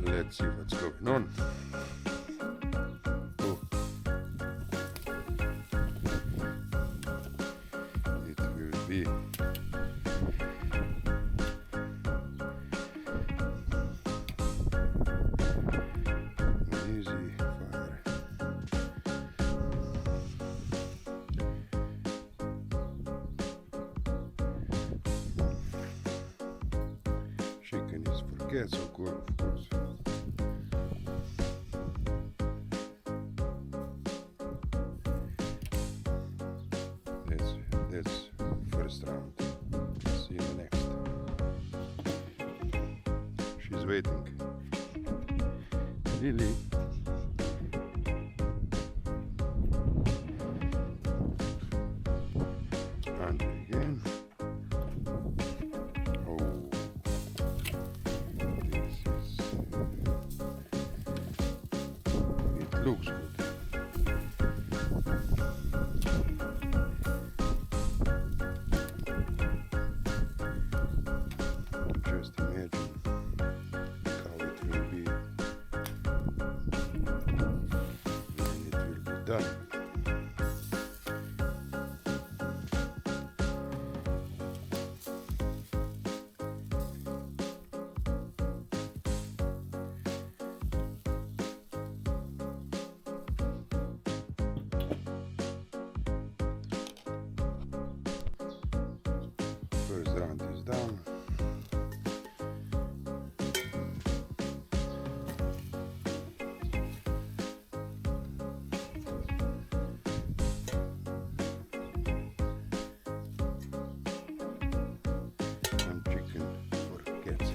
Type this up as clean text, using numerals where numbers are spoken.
Let's see what's going on. Oh. It will be easy fire. Chicken is for cats, of course. That's first round. See you in the next. She's waiting. Lily. And again. Oh, this is. It looks good. Just imagine how it will be when it will be done. First round is done. And chicken for cats.